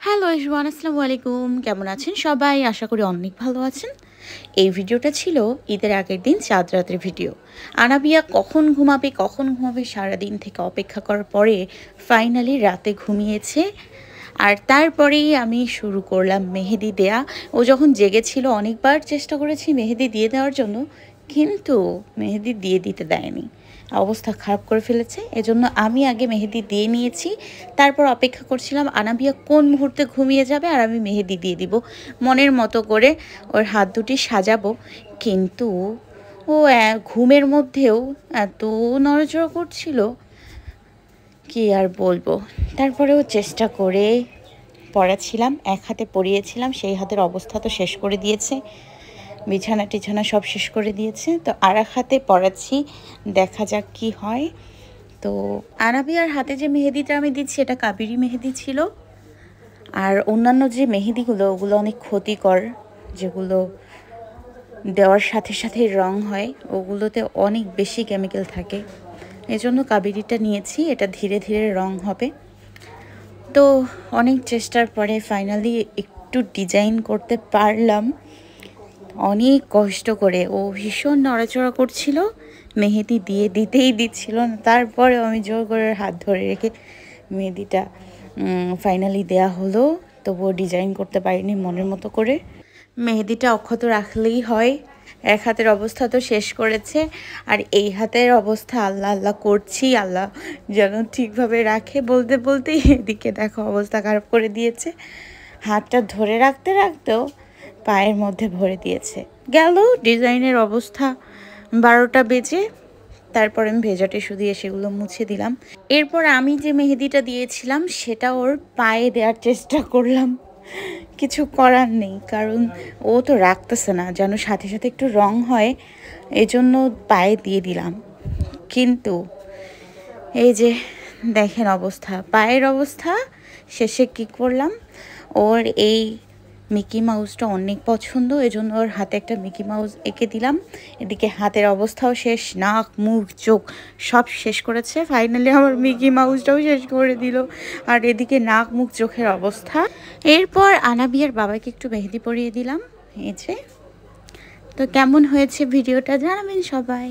Hello everyone, আসসালামু আলাইকুম। কেমন আছেন সবাই? আশা করি অনেক ভালো আছেন। এই ভিডিওটা ছিল ঈদের আগের দিন চাঁদ রাতের ভিডিও। আনাবিয়া কখন ঘুমাবে সারাদিন থেকে অপেক্ষা করার পরে ফাইনালি রাতে ঘুমিয়েছে। আর তারপরেই আমি শুরু করলাম মেহেদি দেয়া। ও যখন জেগেছিল অনেকবার চেষ্টা করেছি মেহেদি দিয়ে দেওয়ার জন্য, কিন্তু মেহেদি দিয়ে দিতে দেয়নি। অবস্থা খারাপ করে ফেলেছে। এজন্য আমি আগে মেহেদি দিয়ে নিয়েছি। তারপর অপেক্ষা করছিলাম আনাবিয়া কোন মুহূর্তে ঘুমিয়ে যাবে আর আমি মেহেদি দিয়ে দিব। মনের মতো করে ওর হাত দুটি সাজাবো। কিন্তু ও ঘুমের মধ্যেও এত নড়াচড়া করছিল, কি আর বলবো। তারপরেও চেষ্টা করে পড়াচ্ছিলাম, এক হাতে পড়িয়েছিলাম, সেই হাতের অবস্থা তো শেষ করে দিয়েছে। বিছানা টিছানা সব শেষ করে দিয়েছে। তো আর এক হাতে পড়াচ্ছি, দেখা যাক কি হয়। তো আনাবিয়ার হাতে যে মেহেদিটা আমি দিচ্ছি এটা কাবেরি মেহেদি ছিল। আর অন্যান্য যে মেহেদিগুলো ওগুলো অনেক ক্ষতিকর, যেগুলো দেওয়ার সাথে সাথে রং হয়, ওগুলোতে অনেক বেশি কেমিক্যাল থাকে। এজন্য কাবেরিটা নিয়েছি, এটা ধীরে ধীরে রং হবে। তো অনেক চেষ্টার পরে ফাইনালি একটু ডিজাইন করতে পারলাম, অনেক কষ্ট করে। ও ভীষণ নড়াচড়া করছিল, মেহেদি দিতেই দিচ্ছিল না। তারপরেও আমি জোর করে হাত ধরে রেখে মেহেদিটা ফাইনালি দেয়া হলো। তবুও ডিজাইন করতে পারিনি মনের মতো করে। মেহেদিটা অক্ষত রাখলেই হয়। এক হাতের অবস্থা তো শেষ করেছে, আর এই হাতের অবস্থা আল্লাহ আল্লাহ করছি, আল্লাহ যেন ঠিকভাবে রাখে। বলতে বলতেই এদিকে দেখো অবস্থা খারাপ করে দিয়েছে। হাতটা ধরে রাখতে রাখতেও পায়ের মধ্যে ভরে দিয়েছে। গেল ডিজাইনের অবস্থা 12টা বেজে। তারপর আমি ভেজা টিস্যু দিয়ে সেগুলো মুছে দিলাম। এরপর আমি যে মেহেদিটা দিয়েছিলাম সেটা ওর পায়ে দেওয়ার চেষ্টা করলাম। কিছু করার নেই, কারণ ও তো রাখতেছে না, যেন সাথে সাথে একটু রং হয়, এজন্য পায়ে দিয়ে দিলাম। কিন্তু এই যে দেখেন অবস্থা, পায়ের অবস্থা। শেষে কি করলাম, ওর এই মিকি মাউসটা অনেক পছন্দ, এজন্য ওর হাতে একটা মিকি মাউস এঁকে দিলাম। এদিকে হাতের অবস্থাও শেষ, নাক মুখ চোখ সব শেষ করেছে। ফাইনালি আমার মিকি মাউসটাও শেষ করে দিল। আর এদিকে নাক মুখ চোখের অবস্থা। এরপর আনাবিয়ার বাবাকে একটু মেহেদি পরিয়ে দিলাম। এই যে, তো কেমন হয়েছে ভিডিওটা জানাবেন সবাই।